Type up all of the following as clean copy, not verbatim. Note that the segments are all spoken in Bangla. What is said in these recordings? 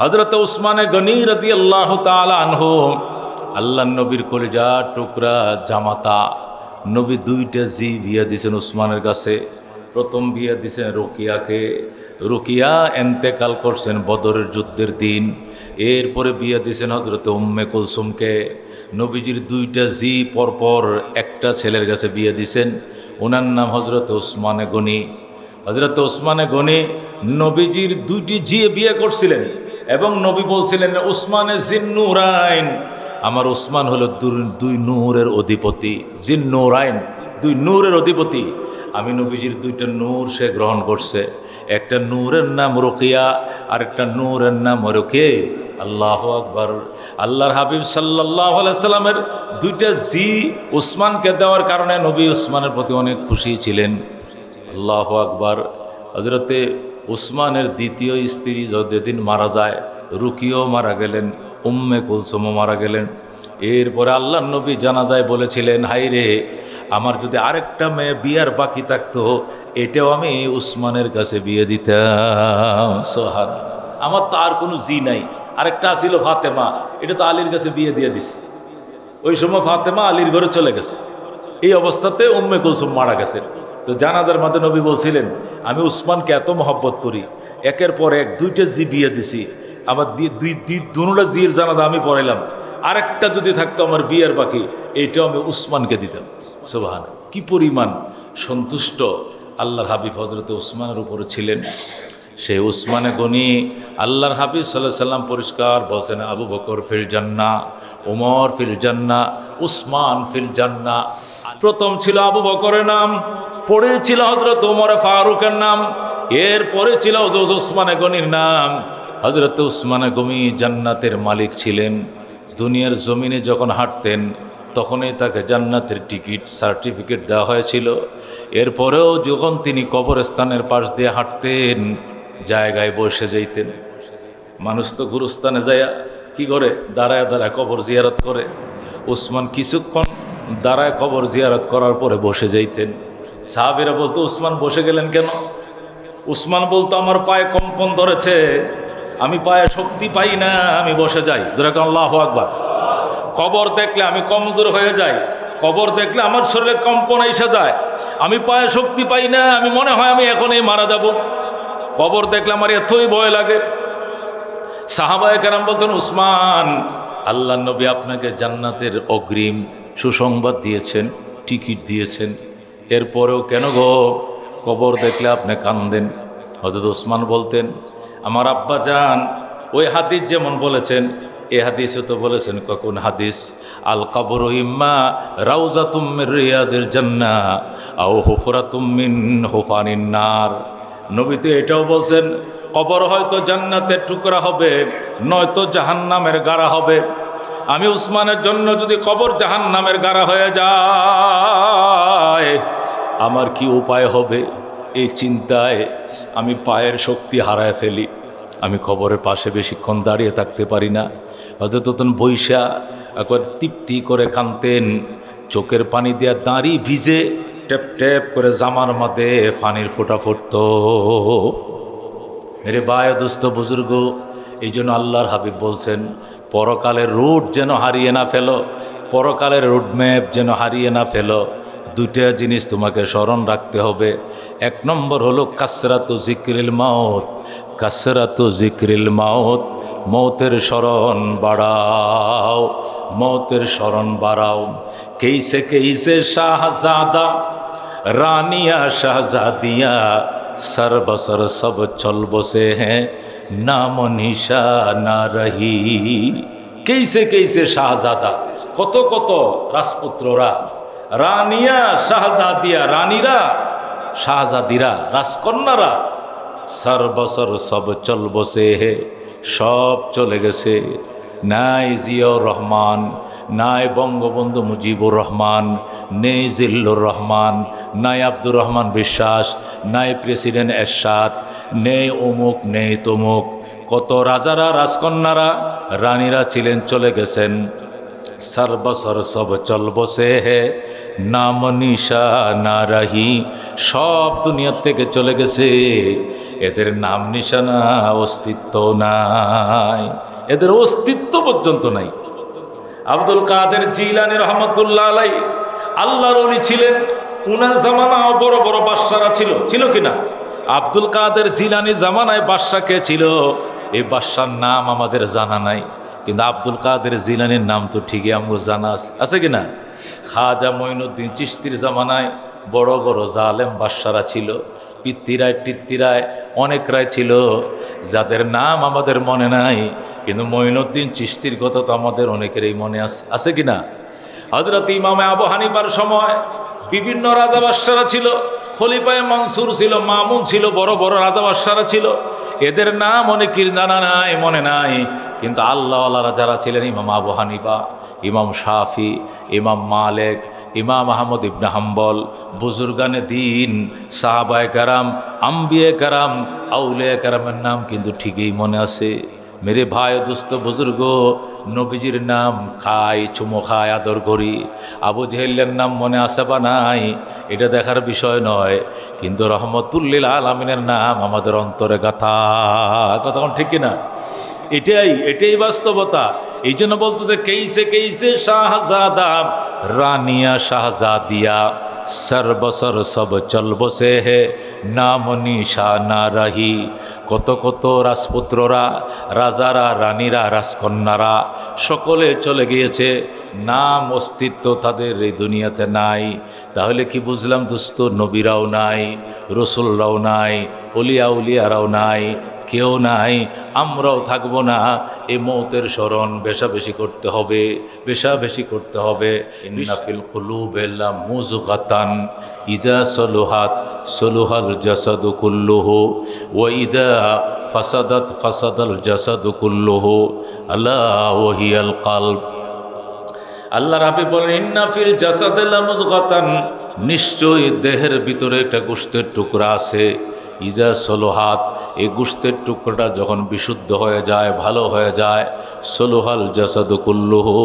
হযরত উসমানে গনি রাদিয়াল্লাহু তাআলা আনহু আল্লাহর নবীর কলিজা টুকরা জামাতা। নবী দুইটা জি বিয়ে দিয়েছেন উসমানের কাছে। প্রথম বিয়ে দিয়েছেন রুকিয়াকে। রুকিয়া এন্তেকাল করছেন বদরের যুদ্ধের দিন। এরপরে বিয়ে দিয়েছেন হযরত উম্মে কুলসুমকে। নবীজির দুইটা জি পরপর একটা ছেলের কাছে বিয়ে দিয়েছেন। ওনার নাম হযরত উসমানে গনি। হযরত উসমানে গনি নবীজির দুইটি জি বিয়ে করছিলেন এবং নবী বলছিলেন উসমানে জিন্নুরাইন, আমার উসমান হলো দুই নূরের অধিপতি। জিন্নুরাইন, দুই নূরের অধিপতি। আমি নবীজির দুইটা নূর সে গ্রহণ করছে। একটা নূরের নাম রুকিয়া আর একটা নূরের নাম রুকে। আল্লাহু আকবার। আল্লাহর হাবিব সাল্লাল্লাহু আলাইহি সাল্লামের দুইটা জি উসমানকে দেওয়ার কারণে নবী উসমানের প্রতি অনেক খুশি ছিলেন। আল্লাহু আকবার। হযরতে উসমানের দ্বিতীয় স্ত্রী যেদিন মারা যায়, রুকিয়াও মারা গেলেন, উম্মে কুলসুমও মারা গেলেন। এরপরে আল্লাহর নবী জানাজায় বলেছিলেন, হাই রে, আমার যদি আরেকটা মেয়ে বিয়ার বাকি থাকতো, এটাও আমি উসমানের কাছে বিয়ে দিতাম। সোহান, আমার তো আর কোনো জি নাই। আরেকটা ছিল ফাতেমা, এটা তো আলীর কাছে বিয়ে দিয়ে দিছি। ওই সময় ফাতেমা আলীর ঘরে চলে গেছে। এই অবস্থাতে উম্মে কুলসুম মারা গেছেন। তো জানাজার মাঝে নবী বলছিলেন, আমি উসমানকে এত মহব্বত করি, একের পর এক দুইটা জি বিয়ে দিছি, আমার দুটা জির জানাজা আমি পড়াইলাম, আরেকটা যদি থাকতো আমার বিয়ের বাকি, এইটাও আমি উসমানকে দিতাম। সুবহান, কি পরিমাণ সন্তুষ্ট আল্লাহর হাবিব হযরত উসমানের উপরে ছিলেন। সেই উসমানে গনি আল্লাহর হাবিব সাল্লাল্লাহু আলাইহি সাল্লাম পরিষ্কার বলছেন, আবু বকর ফিল জান্নাহ, ওমর ফিল জান্নাহ, উসমান ফিল জান্নাহ। প্রথম ছিল আবু বকরের নাম, পরে ছিল হযরত ওমর ফারুকের নাম, এরপরে ছিল উসমানে গনির নাম। হযরত উসমানে গনি জান্নাতের মালিক ছিলেন। দুনিয়ার জমিনে যখন হাঁটতেন তখনই তাকে জান্নাতের টিকিট সার্টিফিকেট দেওয়া হয়েছিল। এরপরেও যখন তিনি কবরস্থানের পাশ দিয়ে হাঁটতেন, জায়গায় বসে যাইতেন। মানুষ তো গুরুস্থানে যায় কি করে, দাঁড়ায় দাঁড়ায় কবর জিয়ারত করে। উসমান কিছুক্ষণ দাঁড়ায় কবর জিয়ারত করার পরে বসে যাইতেন। সাহাবীরা বলতো, উসমান বসে গেলেন কেন? উসমান বলতো, আমার পায়ে কম্পন ধরেছে, আমি পায়ে শক্তি পাই না, আমি বসে যাই। যেরকম আল্লাহু আকবার। কবর দেখলে আমি কমজোর হয়ে যাই, কবর দেখলে আমার শরীরে কম্পন এসে যায়, আমি পায়ে শক্তি পাই না, আমি মনে হয় আমি এখনই মারা যাব। কবর দেখলে আমার এতই ভয় লাগে। সাহাবায়ে কেরাম বলতেন, উসমান, আল্লাহর নবী আপনাকে জান্নাতের অগ্রিম সুসংবাদ দিয়েছেন, টিকিট দিয়েছেন, এরপরেও কেন গো কবর দেখলে আপনি কান্দেন? হযরত উসমান বলতেন, আমার আব্বা জান ওই হাদিস যেমন বলেছেন, এ হাদিসে তো বলেছেন, কখন হাদিস, আল কবরু ইম্মা রাউজাতুম মির রিয়াজিল জান্নাহ আও হুফরাতুম মিন হুফানিন নার। নবী তো এটাও বলছেন, কবর হয়তো জান্নাতের টুকরা হবে, নয়তো জাহান্নামের গাড়া হবে। আমি উসমানের জন্য যদি কবর জাহান্নামের গাড়া হয়ে যায়, আমার কি উপায় হবে? এই চিন্তায় আমি পায়ের শক্তি হারায় ফেলি, আমি কবরের পাশে বেশিক্ষণ দাঁড়িয়ে থাকতে পারি না। হযরত বৈশা একবার তৃপ্তি করে কাঁদতেন, চোখের পানি দিয়ে দাঁড়ি ভিজে টেপ টেপ করে জামার মধ্যে পানির ফোঁটা ফুটত। মেরে বায় দুস্থ বুজুর্গ, এই জন্য আল্লাহর হাবিব বলছেন, পরকালের রুট যেন হারিয়ে না ফেলো, পরকালের রুট ম্যাপ যেন হারিয়ে না ফেলো। দুইটা জিনিস তোমাকে স্মরণ রাখতে হবে। এক নম্বর হলো কাসরাতু জিক্রিল মাউত, কাসরাতু জিক্রিল মাউত, মৌতের স্মরণ বাড়াও, মৌতের স্মরণ বাড়াও। কেইসে কেইসে শাহজাদা রানিয়া শাহজাদিয়া সর বসর সব চল বসে হ্যাঁ, নাম নিশা না রহি। কেইসে কেইসে শাহজাদা, কত কত রাজপুত্ররা, রানিয়া শাহজাদিয়া, রানীরা, শাহজাদিরা, রাজকন্যারা, সর বসর সব চল বসে হে, সব চলে গেছে। নাই জিয়াউর রহমান, নাই বঙ্গবন্ধু মুজিবুর রহমান, নেই জিল্লুর রহমান, নাই আব্দুর রহমান বিশ্বাস, নাই প্রেসিডেন্ট এরশাদ, নেই অমুক নেই তমুক। কত রাজারা, রাজকন্যারা, রানীরা ছিলেন, চলে গেছেন। সর্বসর সব চল বসে হে নাম নিশা না রাহি, সব দুনিয়া থেকে চলে গেছে, এদের নাম নিশানা অস্তিত্ব নাই, এদের অস্তিত্ব পর্যন্ত নাই। আব্দুল কাদের জিলানী রহমতুল্লাহ আলাইহি আল্লাহর ওলি ছিলেন, উনার জামানাও বড় বড় বাদশারা ছিল, ছিল কিনা? আব্দুল কাদের জিলানী জামানায় বাদশা কে ছিল? এই বাদশার নাম আমাদের জানা নাই, কিন্তু আব্দুল কাদের জিলানীর নাম তো ঠিকই আমাকে জানা আছে কিনা? খাজা মঈনুদ্দিন চিশতির জামানায় বড় বড় জালেম বাদশারা ছিল, পিত্তিরায় টিত্তিরায় অনেকরাই ছিল, যাদের নাম আমাদের মনে নাই, কিন্তু মঈনুদ্দিন চিশতির কথা তো আমাদের অনেকেরই মনে আছে কিনা? হযরত ইমামে আবু হানিফার সময় বিভিন্ন রাজা বাদশারা ছিল, খলিফায়ে মনসুর ছিল, মামুন ছিল, বড় বড় রাজা বাদশারা ছিল, এদের নাম অনেকের জানা নাই, মনে নাই, কিন্তু আল্লাহওয়ালারা যারা ছিলেন, ইমাম আবু হানিফা, ইমাম শাফি, ইমাম মালিক, ইমাম আহমদ ইবনে হাম্বল, বুজুর্গানে দিন, সাহাবায়ে কেরাম, আম্বিয়ে কেরাম, আউলিয়া কেরামের নাম কিন্তু ঠিকই মনে আছে। মেরে ভাই ও দোস্ত বুজুর্গ, নবীজির নাম খাই, চুমো খায়, আদর করি, আবু জেহেলের নাম মনে আছে বা নাই এটা দেখার বিষয় নয়, কিন্তু রহমতুল্লিল আলামিনের নাম আমাদের অন্তরে গাথা, কথা ঠিক কিনা? এটাই বাস্তবতা। এই জন্য বলতো যে কেইসে শাহজাদা রানিয়া শাহজাদিয়া, সর্বসর সব চল বসে হে নাম নিশা না রাহি। কত কত রাজপুত্ররা, রাজারা, রানীরা, রাজকন্যারা সকলে চলে গিয়েছে, নাম অস্তিত্ব তাদের এই দুনিয়াতে নাই। তাহলে কি বুঝলাম দোস্ত? নবীরাও নাই, রসুলরাও নাই, অলিয়া উলিয়ারাও নাই, কেউ নাই, আমরাও থাকবো না। এই মৌতের স্মরণ বেশি করতে হবে, বেশি করতে হবে। ইন্না ফিল কুলুবি লামুযগাতান ইযা সলুহাত সলুহাল জাসাদু কুল্লুহু ওয়া ইযা ফাসাদাত ফাসাদাল জাসাদু কুল্লুহু আলা ওয়া হিয়াল কলব। আল্লাহ রাব্বি বলেন, ইন্না ফিল জাসাদি লামুযগাতান, নিশ্চয়ই দেহের ভিতরে একটা গোশতের টুকরা আছে, ইজা সলোহাত, এই গোশতের টুকরাটা যখন বিশুদ্ধ হয়ে যায়, ভালো হয়ে যায়, সলোহাল জাসাদু কুল্লুহু,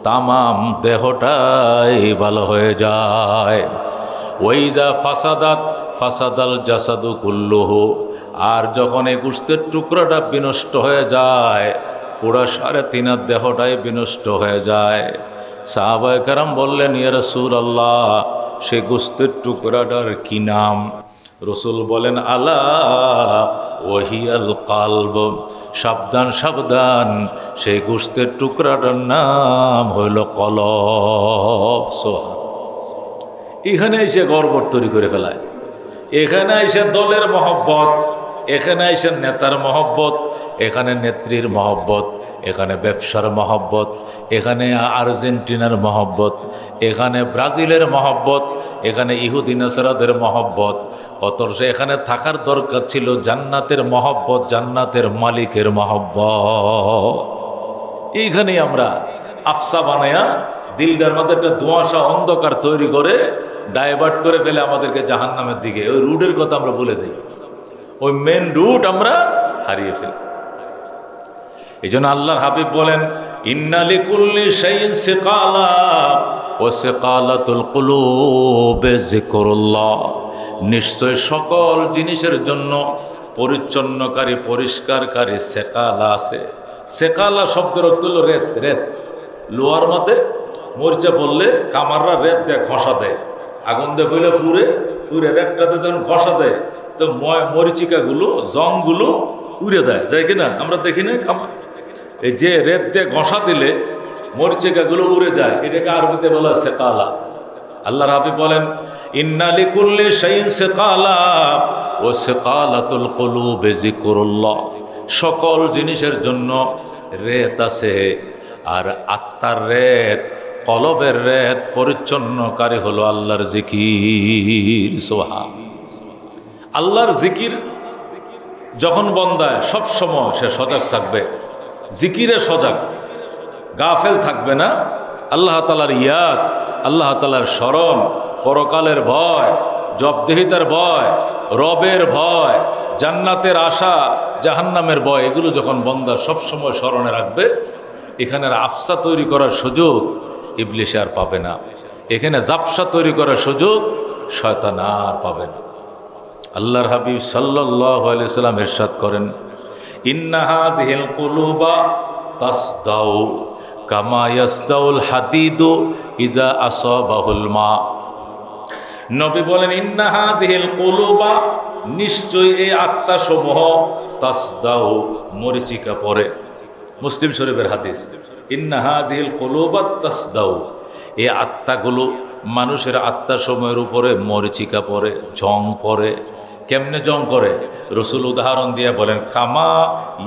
তামাম দেহটাই ভালো হয়ে যায়। ওইজা ফাসাদাত ফাসাদাল জাসাদু কুল্লুহু, আর যখন এই গোশতের টুকরাটা বিনষ্ট হয়ে যায়, পুরা 3.5 দেহটাই বিনষ্ট হয়ে যায়। সাহাবায়ে কেরাম বললেন, ইয়া রাসূলুল্লাহ, সেই গোশতের টুকরাটার কি নাম? রসুল বলেন, আলা ওয়াহিয়াল কালব, সাবধান সাবধান, সেই গোশতের টুকরাটার নাম হইল কলব। সোহা, এখানে এসে গর্বর তৈরি করে ফেলায়, এখানে এসে দলের মহব্বত, এখানে এসে নেতার মহব্বত, এখানে নেত্রীর মহব্বত, এখানে ব্যবসার মহব্বত, এখানে আর্জেন্টিনার মহব্বত, এখানে ব্রাজিলের মহব্বত, এখানে ইহুদি নাসারাদের মহব্বত। অথচ এখানে থাকার দরকার ছিল জান্নাতের মহব্বত, জান্নাতের মালিকের মহব্বত। এইখানেই আমরা আফসা বানায়া দিলটার মধ্যে একটা ধোঁয়াশা অন্ধকার তৈরি করে ডাইভার্ট করে ফেলে আমাদেরকে জাহান্নামের দিকে। ওই রুটের কথা আমরা ভুলে যাই, ওই মেন রুট আমরা হারিয়ে ফেলি। এই জন্য আল্লাহর হাবিব বলেন, ইন্না লিকুল্লি শাইইন সিকালা ওয়া সিকালাতুল কুলুবে যিকরুল্লাহ, নিশ্চয় সকল জিনিসের জন্য পরিচ্ছন্নকারী, পরিষ্কারকারী সেকালা আছে। সেকালা শব্দের অর্থ হলো রেত। রেত লোহার মধ্যে মরিচা পড়লে কামাররা রেত দেয়, ঘষা দেয়, আগুন দিয়ে ফেলে পুরে রেতটাতে যখন ঘষা দেয় তো মরিচিকাগুলো, জংগুলো উড়ে যায় কিনা? আমরা দেখি না কামার, এই যে রেত দিয়ে ঘষা দিলে মরিচিকাগুলো উড়ে যায়, এটাকে আরবিতে বলা হয় সেকালা। আল্লাহর হাবিব বলেন, ইন্না লিকুল্লি শাইইন সিকালা ওয়া সিকালাতুল কুলুবি যিকরুল্লাহ, সকল জিনিসের জন্য রেত আছে, আর আত্মার রেত, কলবের রেত পরিচ্ছন্নকারী হলো আল্লাহর জিকির। সুবহান, আল্লাহর জিকির যখন বন্দায় সব সময় সে সজাগ থাকবে, জিকিরে সজাগ, গাফেল থাকবে না। আল্লাহ তাআলার ইয়াদ, আল্লাহ তাআলার স্মরণ, পরকালের ভয়, জবাবদিহিতার ভয়, রবের ভয়, জান্নাতের আশা, জাহান্নামের ভয়, এগুলো যখন বন্দা সবসময় স্মরণে রাখবে, এখানে আর আফসা তৈরি করার সুযোগ ইবলিশে আর পাবে না, এখানে জাপসা তৈরি করার সুযোগ শয়তান আর পাবে না। আল্লাহর হাবিব সাল্লাল্লাহু আলাইহি সাল্লাম ইরশাদ করেন, ইন্না হাযিহিল কুলুবা তাসদাউ কামা ইয়াসদাউল হাদিদু ইজা আসাবাহুল মা। নবী বলেন, ইন্না হাযিহিল কুলুবা, নিশ্চয় এই আত্মাসমূহ তাসদাউ, মরিচিকা পড়ে। মুসলিম শরীফের হাদিস, ইন্না হাযিহিল কুলুবা তাসদাউ, এই আত্মাগুলো, মানুষের আত্মাসমূহের উপরে মরিচিকা পড়ে, জং পড়ে। কেমনে জং করে? রসুল উদাহরণ দিয়ে বলেন, কামা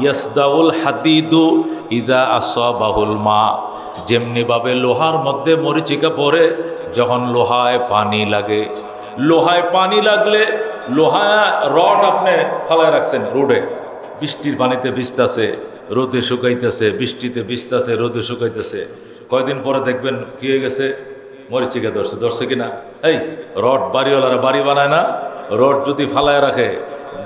ইয়াসদাউল হাদিদু ইজা আসাবাহুল মা, যেমনিভাবে লোহার মধ্যে মরিচিকা পড়ে যখন লোহায় পানি লাগে। লোহায় পানি লাগলে, লোহা রড আপনি ফালায় রাখছেন রোডে, বৃষ্টির পানিতে ভিজতেছে, রোদে শুকাইতেছে, বৃষ্টিতে ভিজতেছে, রোদে শুকাইতেছে, কয়দিন পরে দেখবেন কি হয়ে গেছে, মরিচিকা ধরছে। ধরছে কিনা? এই রড বাড়িওয়ালারা বাড়ি বানায় না, রড যদি ফালায় রাখে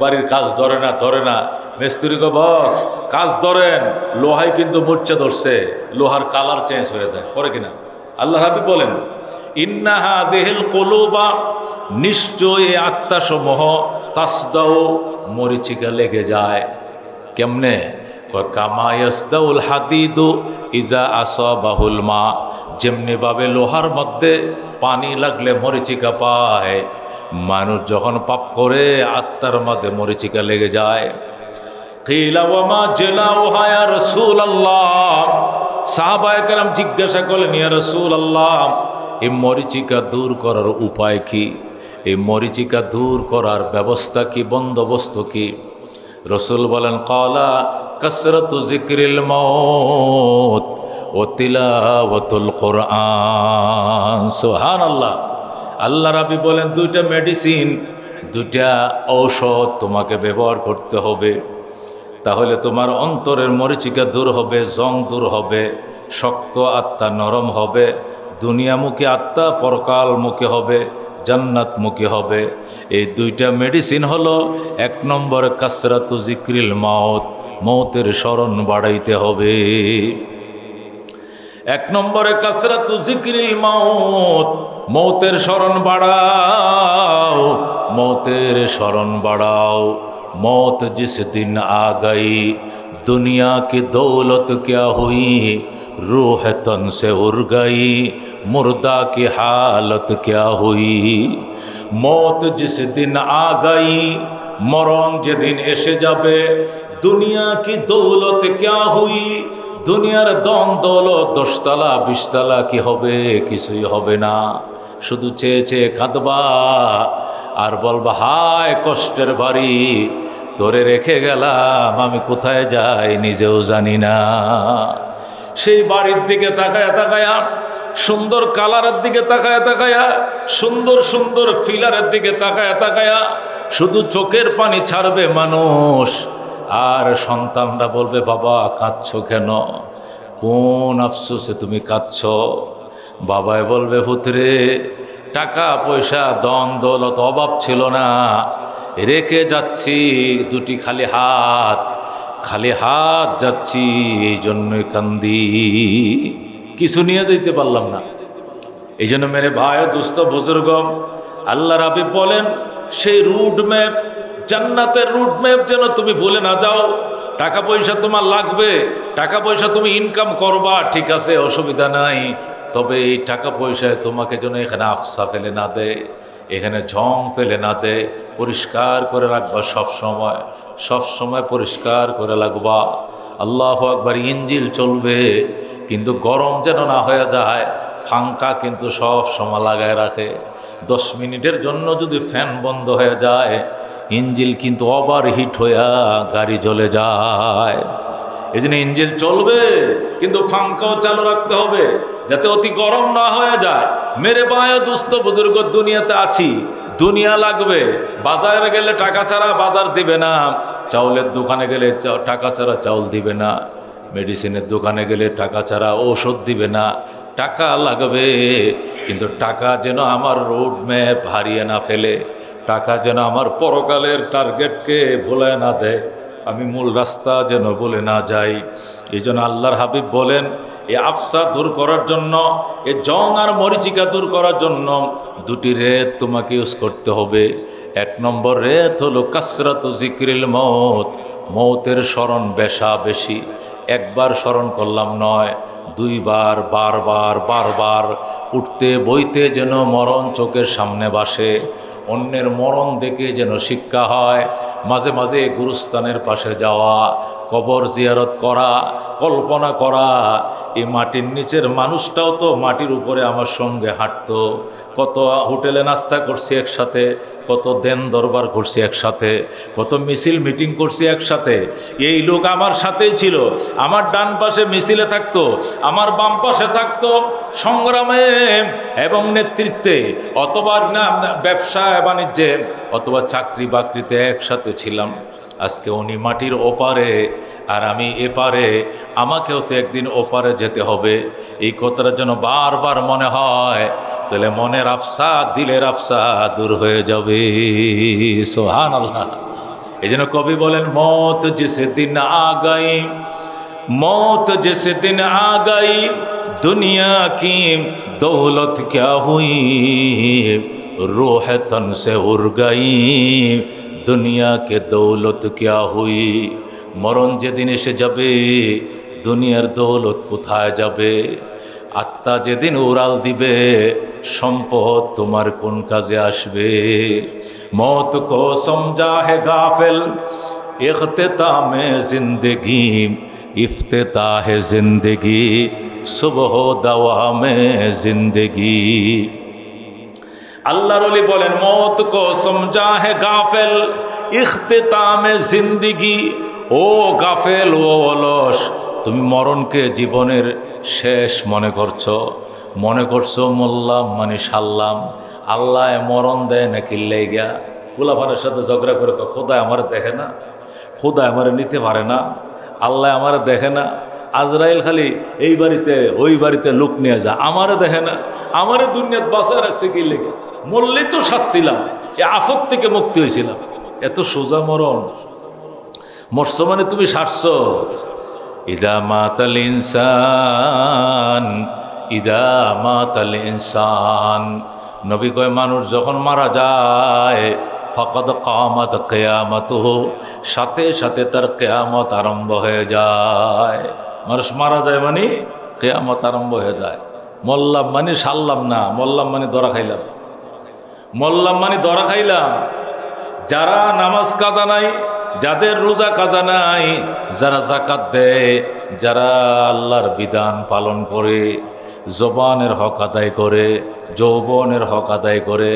বাড়ির কাজ ধরে না, ধরে না। মিস্ত্রি কো, বস কাজ ধরেন, লোহায় কিন্তু মরিচা ধরছে, লোহার কালার চেঞ্জ হয়ে যায়, করে কিনা? আল্লাহ হাবিব বলেন, ইন্না হাযিহিল কুলুবা, নিশ্চয় এই আত্মাসমূহ তাসদাউ, মরিচিকা লেগে যায়। কেমনে? কামা ইয়াসদাউল হাদিদু ইজা আসাবাহুল মা, যেমনিভাবে লোহার মধ্যে পানি লাগলে মরিচিকা পায়, মানুষ যখন পাপ করে আত্মার মধ্যে মরিচিকা লেগে যায়। কিলা ওয়া মা জালাউহা ইয়া রাসূলুল্লাহ, সাহাবায়ে কেরাম জিজ্ঞাসা করলেন, ইয়া রাসূলুল্লাহ, এই মরিচিকা দূর করার উপায় কি? এই মরিচিকা দূর করার ব্যবস্থা কি, বন্দোবস্ত কি? রসুল বলেন, ক্বালা কাসরাতু যিকরিল মাউত ওয়া তিলাওয়াতুল কুরআন। সুবহানাল্লাহ। আল্লাহ রাব্বি বলেন, দুইটা মেডিসিন, দুইটা ঔষধ তোমাকে ব্যবহার করতে হবে, তাহলে তোমার অন্তরের মরিচিকা দূর হবে, জং দূর হবে, শক্ত আত্মা নরম হবে, দুনিয়ামুখী আত্মা পরকালমুখী হবে, জান্নাতমুখী হবে। এই দুইটা মেডিসিন হলো, এক নম্বর কাসরাতু যিকরিল মাউত, মৌতের স্মরণ বাড়াইতে হবে। এক নম্বরে কাসরাতু যিকরিল মাউত, মৌতের স্মরণ বাড়াও, মৌতের স্মরণ বাড়াও। मौत जिस दिन आ गई दुनिया की दौलत क्या हुई, रूह तन से उड़ गई मुर्दा की हालत क्या हुई। मौत जिस दिन आ गई, मरण যেদিন এসে যাবে, দুনিয়া কি দৌলত क्या हुई, দুনিয়ার দন দৌলত 10 তলা 20 তলা কি হবে? কিছুই হবে না। শুধু চেয়ে চেয়ে কাঁদবা আর বলবা, হায় কষ্টের বাড়ি, তোরে রেখে গেলাম, আমি কোথায় যাই নিজেও জানি না। সেই বাড়ির দিকে তাকায়া তাকায়া, সুন্দর কালারের দিকে তাকায়া তাকায়া, সুন্দর সুন্দর ফিলারের দিকে তাকায়া তাকায়া শুধু চোখের পানি ছাড়বে মানুষ। আর সন্তানরা বলবে, বাবা কাঁদছো কেন? কোন আফসোসে তুমি কাঁদছো? বাবাই বলবে, পুত্রে টাকা পয়সা দন দৌলত অভাব ছিল না, রেখে যাচ্ছি দুটি খালি হাত, খালি হাত যাচ্ছি, এই জন্যই কান্দি, কিছু নিয়ে যেতে পারলাম না। এই জন্য মেরে ভাই ও দোস্ত বুজুর্গ, আল্লাহ রাব্বি বলেন, সেই রুট ম্যাপ, জান্নাতের রুট ম্যাপ যেন তুমি ভুলে না যাও। টাকা পয়সা তোমার লাগবে, টাকা পয়সা তুমি ইনকাম করবা, ঠিক আছে, অসুবিধা নাই, তবে এই টাকা পয়সায় তোমাকে যেন এখানে আফসা ফেলে না দেয়, এখানে ঝং ফেলে না দেয়। পরিষ্কার করে রাখবা, সব সময় পরিষ্কার করে রাখবা। আল্লাহু আকবার। ইঞ্জিল চলবে কিন্তু গরম যেন না হয়ে যায়, ফাঙ্কা কিন্তু সব সময় লাগায় রাখে। 10 মিনিটের জন্য যদি ফ্যান বন্ধ হয়ে যায়, ইঞ্জিল কিন্তু ওভার হিট হইয়া গাড়ি জ্বলে যায়। এই জন্য ইঞ্জিল চলবে কিন্তু ফাঙ্কাও চালু রাখতে হবে, যাতে অতি গরম না হয়ে যায়। মেরে বায়া দুস্থ বুজুর্গ, দুনিয়াতে আছি, দুনিয়া লাগবে। বাজারে গেলে টাকা ছাড়া বাজার দিবে না, চাউলের দোকানে গেলে টাকা ছাড়া চাউল দিবে না, মেডিসিনের দোকানে গেলে টাকা ছাড়া ঔষধ দিবে না। টাকা লাগবে, কিন্তু টাকা যেন আমার রোড ম্যাপ হারিয়ে না ফেলে, টাকা যেন আমার পরকালের টার্গেটকে ভোলায় না দেয়, আমি মূল রাস্তা যেন বলে না যাই। এই জন্য আল্লাহর হাবিব বলেন, এই আফসা দূর করার জন্য, এই জং আর মরিচিকা দূর করার জন্য দুটি রেত তোমাকে ইউজ করতে হবে। এক নম্বর রেত হলো কাসরাতু জিক্রিল মৌত, মৌতের স্মরণ বেশা বেশি। একবার স্মরণ করলাম নয়, দুইবার, বারবার বারবার, উঠতে বইতে যেন মরণ চোখের সামনে বাসে, অন্যের মরণ দেখে যেন শিক্ষা হয়। মাঝে মাঝে গুরুস্থানের পাশে যাওয়া, কবর জিয়ারত করা, কল্পনা করা, এই মাটির নিচের মানুষটাও তো মাটির উপরে আমার সঙ্গে হাঁটতো, কত হোটেলে নাস্তা করছি একসাথে, কত দেন দরবার করছি একসাথে, কত মিছিল মিটিং করছি একসাথে। এই লোক আমার সাথেই ছিল, আমার ডান পাশে মিছিলে থাকতো, আমার বাম পাশে থাকতো সংগ্রামে এবং নেতৃত্বে, অথবা না ব্যবসা বাণিজ্যে, অথবা চাকরি বাকরিতে একসাথে ছিলাম। আজকে উনি মাটির ওপারে আর আমি এপারে, আমাকেও তো একদিন ওপারে যেতে হবে। এই কথাটা যেন বারবার মনে হয়, তাহলে মনের আফসা, দিলের আফসা দূর হয়ে যাবে। সুবহানাল্লাহ। এই জন্য কবি বলেন, মौत जिस दिन आ गई, मौत जिस दिन आ गई, दुनिया की दौलत क्या हुई, रूह तन से उड़ गई, দুনিয়া কে দৌলত ক্যা হুই। মরণ যেদিন এসে যাবে, দুনিয়ার দৌলত কোথায় যাবে? আত্মা যেদিন উড়াল দিবে, সম্পদ তোমার কোন কাজে আসবে? মौत को समझा है गाफिल, इख्तितामे जिंदगी, इफ्तिताह जिंदगी, सुबह दवामे जिंदगी। আল্লাহর ওলি বলেন, মौत को समझा है गाफिल, इख्तितामे जिंदगी। ও গাফেল, ও অলস, তুমি মরণকে জীবনের শেষ মনে করছো মোল্লাম মানে সাল্লাম। আল্লাহ মরণ দেয় নাকি লেগা? পোলাপানের সাথে ঝগড়া করে, খোদা আমার দেখে না, খোদা আমার নিতে পারে না, আল্লাহ আমার দেখে না। আজরাইল খালি এই বাড়িতে ওই বাড়িতে লোক নিয়ে যা, আমারে দেখে না, আমারে দুনিয়াত বাঁচায় রাখছে কি লেগে? মরলেই তো শাস্ছিলাম, এ আফত থেকে মুক্তি হয়েছিলাম। এত সোজা মরণ। মরছো মানে তুমি সারছ। ইদা মাতাল ইনসান, ইদা মাতাল ইনসান, নবী কয় মানুষ যখন মারা যায়, ফাকাদ কামাত কিয়ামাতুহু, সাথে সাথে তার কিয়ামত আরম্ভ হয়ে যায়। মানুষ মারা যায় মানে কিয়ামত আরম্ভ হয়ে যায়। মল্লাম মানে সারলাম না, মল্লাম মানে ধরা খাইলাম, মল্লাম মানে ধরা খাইলাম। যারা নামাজ কাজা নাই, যাদের রোজা কাজা নাই, যারা যাকাত দেয়, যারা আল্লাহর বিধান পালন করে, জবানের হক আদায় করে, যৌবনের হক আদায় করে,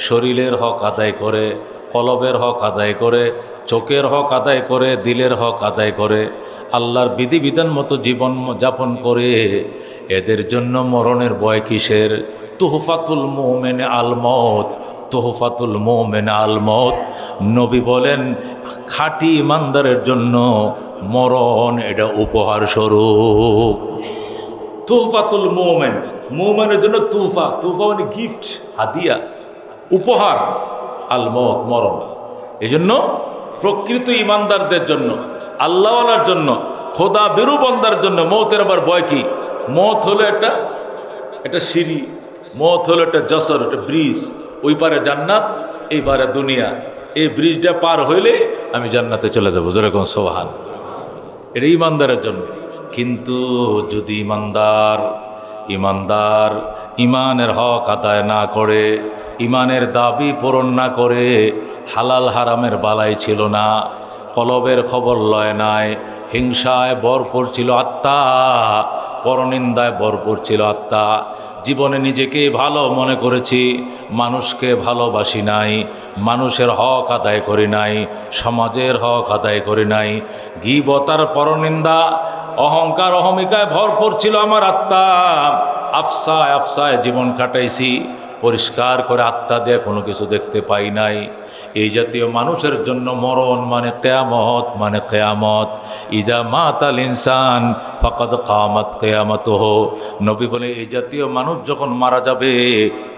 শরীরের হক আদায় করে, কলবের হক আদায় করে, চোখের হক আদায় করে, দিলের হক আদায় করে, আল্লাহর বিধিবিধান মতো জীবন যাপন করে, এদের জন্য মরণের ভয় কিসের? তুহফাতুল মুমিন আল মউত, তোহফাতুল মোমেন আল মত। নবী বলেন, খাঁটি ইমানদারের জন্য মরণ এটা উপহার স্বরূপ। তোহফাতুল মোমেন, মোমেনের জন্য তুফা, তুফা মানে গিফট, হাদিয়া, উপহার। আল মত মরণ। এই জন্য প্রকৃত ইমানদারদের জন্য, আল্লাহওয়ালার জন্য, খোদা বেরু বন্দার জন্য মৌতের আবার ভয় কি? মত হলো একটা সিঁড়ি, মত হলো একটা জসর, একটা ব্রিজ। ওই পারে জান্নাত, এই পারে দুনিয়া। এই ব্রিজটা পার হইলে আমি জান্নাতে চলে যাবো। যেরকম সোহান, এটা ইমানদারের জন্য। কিন্তু যদি ইমানদার ইমানের হক আদায় না করে, ইমানের দাবি পূরণ না করে, হালাল হারামের বালাই ছিল না, কলবের খবর লয় নাই, হিংসায় ভরপুর ছিল আত্মা, পরনিন্দায় ভরপুর ছিল আত্মা, জীবনে নিজেকে ভালো মনে করেছি, মানুষকে ভালোবাসি নাই, মানুষের হক আদায় করি নাই, সমাজের হক আদায় করি নাই, গীবতার পরনিন্দা, অহংকার অহমিকায় ভরপুর ছিল আমার আত্মা। আফসায় জীবন কাটাইছি, পরিষ্কার করে আত্মা দিয়ে কোনো কিছু দেখতে পাই নাই। এই জাতীয় মানুষের জন্য মরণ মানে কিয়ামত, মানে কিয়ামত। ইজা মাতাল ইনসান ফাকাদ কামাত কিয়ামাতুহু। নবী বলে, এই জাতীয় মানুষ যখন মারা যাবে,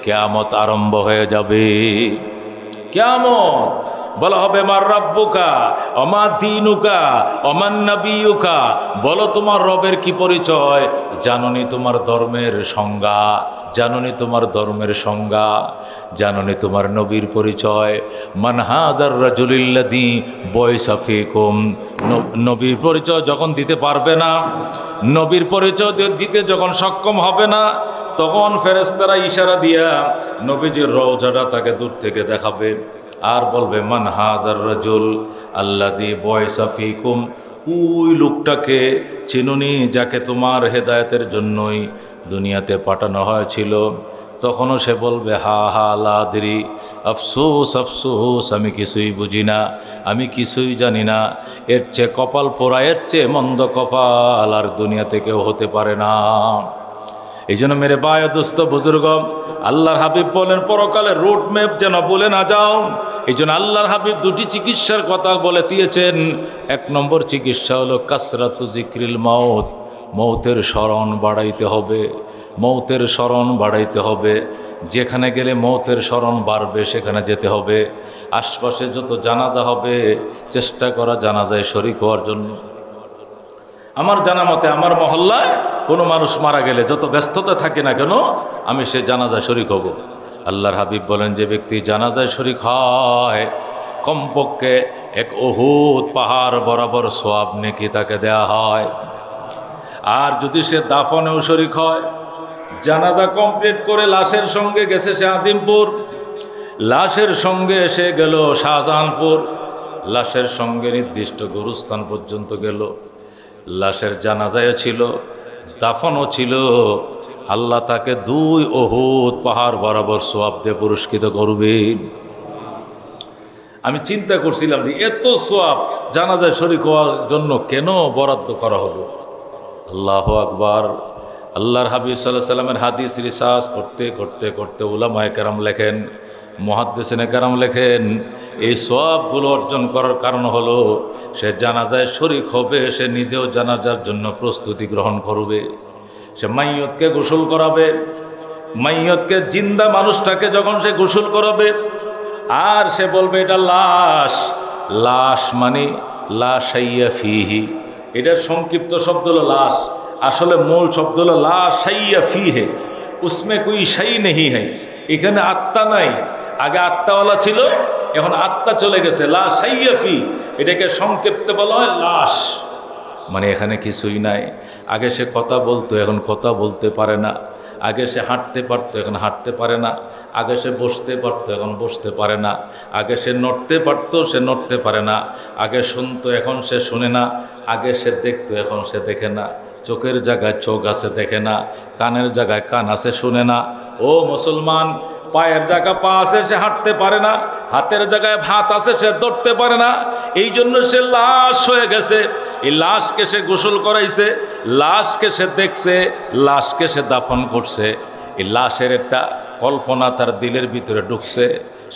কিয়ামত আরম্ভ হয়ে যাবে। কিয়ামত বলা হবে মার রাব্বুকা অমা দীনুকা অমান নাবিয়ুকা, বলো তোমার রবের কি পরিচয়, জাননি তোমার ধর্মের সংজ্ঞা, জাননি তোমার ধর্মের সংজ্ঞা, জাননি তোমার নবীর পরিচয়। মান হাযার রাজুলিল্লাযী বুইসা ফীকুম, নবীর পরিচয় যখন দিতে পারবে না, নবীর পরিচয় দিতে যখন সক্ষম হবে না, তখন ফেরেশতারা ইশারা দিয়া নবীজির রওজাটা তাকে দূর থেকে দেখাবে আর বলবে মান হাযার রাজুল আল্লাযী বুইসা ফীকুম, ওই লোকটাকে চিনুনি যাকে তোমার হেদায়েতের জন্যই দুনিয়াতে পাঠানো হয়েছিল। তখনও সে বলবে হা হা লা আদরি, আফসোস আফসোস, আমি কিছুই বুঝি না, আমি কিছুই জানি না। এর চেয়ে কপাল পোড়া, এর চেয়ে মন্দ কপাল আর দুনিয়াতে কেউ হতে পারে না। এই জন্য মেরে ভাই দোস্ত বুজুর্গ, আল্লাহর হাবিব বলেন পরকালে রোড ম্যাপ যেন বলে না যাও। এই জন্য আল্লাহর হাবিব দুটি চিকিৎসার কথা বলে দিয়েছেন। এক নম্বর চিকিৎসা হলো কাসরাতু জিক্রিল মাউত, মৌতের স্মরণ বাড়াইতে হবে, মৌতের স্মরণ বাড়াইতে হবে। যেখানে গেলে মৌতের স্মরণ বাড়বে সেখানে যেতে হবে। আশপাশে যত জানাজা হবে চেষ্টা করা জানাজায় শরীক হওয়ার জন্য। আমার জানা মতে আমার মহল্লায় কোনো মানুষ মারা গেলে যত ব্যস্ততা থাকে না কেন, আমি সে জানাজায় শরীক হব। আল্লাহর হাবিব বলেন যে ব্যক্তি জানাজায় শরীক হয় কমপক্ষে এক উহুদ পাহাড় বরাবর সওয়াব নেকি তাকে দেয়া হয়। আর যদি সে দাফনেও শরীক হয়, জানাজা কমপ্লিট করে লাশের সঙ্গে গেছে সে আজিমপুর, লাশের সঙ্গে এসে গেল শাহজাহানপুর, লাশের সঙ্গে নির্দিষ্ট গুরুস্থান পর্যন্ত গেল, লাশের জানাজায় ছিল, দাফনও ছিল, আল্লাহ তাকে 2 উহুদ পাহাড় বরাবর সওয়াব দিয়ে পুরস্কৃত করবেন। আমি চিন্তা করছিলাম যে এত সওয়াব জানাজায় শরীক হওয়ার জন্য কেন বরাদ্দ করা হলো। আল্লাহু আকবার। আল্লাহর হাবিব সাল্লাল্লাহু আলাইহি সাল্লামের হাদিস রিসার্চ করতে করতে করতে উলামায়ে কেরাম লেখেন, মুহাদ্দিসিনে কেরাম লেখেন, এই সওয়াবগুলো অর্জন করার কারণ হলো সে জানাজায় শরীক হবে, সে নিজেও জানাজার জন্য প্রস্তুতি গ্রহণ করবে, সে মাইয়তকে গোসল করাবে, মাইয়তকে জিন্দা মানুষটাকে যখন সে গোসল করাবে আর সে বলবে এটা লাশ, লাশ মানে লা শাইয়া ফিহি, এটার সংক্ষিপ্ত শব্দ হলো লাশ, আসলে মূল শব্দ হলো লা শাইয়া ফিহে, উসমে কোই শাই নেহি হ্যায়, এখানে আত্মা নাই। আগে আত্মাওয়ালা ছিল, এখন আত্মা চলে গেছে, লা শাইয়া ফি, এটাকে সংক্ষিপ্ত বলা হয় লাশ, মানে এখানে কিছুই নাই। আগে সে কথা বলতো, এখন কথা বলতে পারে না। আগে সে হাঁটতে পারতো, এখন হাঁটতে পারে না। আগে সে বসতে পারতো, এখন বসতে পারে না। আগে সে নড়তে পারতো, সে নড়তে পারে না। আগে শুনতো, এখন সে শুনে না। আগে সে দেখতো, এখন সে দেখে না। চোখের জায়গায় চোখ আছে, দেখে না। কানের জায়গায় কান আছে, শুনে না। ও মুসলমান, পায়ের জায়গা পা আছে, সে হাঁটতে পারে না। হাতের জায়গায় হাত আছে, সে ধরতে পারে না। এই জন্য সে লাশ হয়ে গেছে। এই লাশকে সে গোসল করাইছে, লাশকে সে দেখছে, লাশকে সে দাফন করছে। এই লাশের একটা কল্পনা তার দিলের ভিতরে ঢুকছে।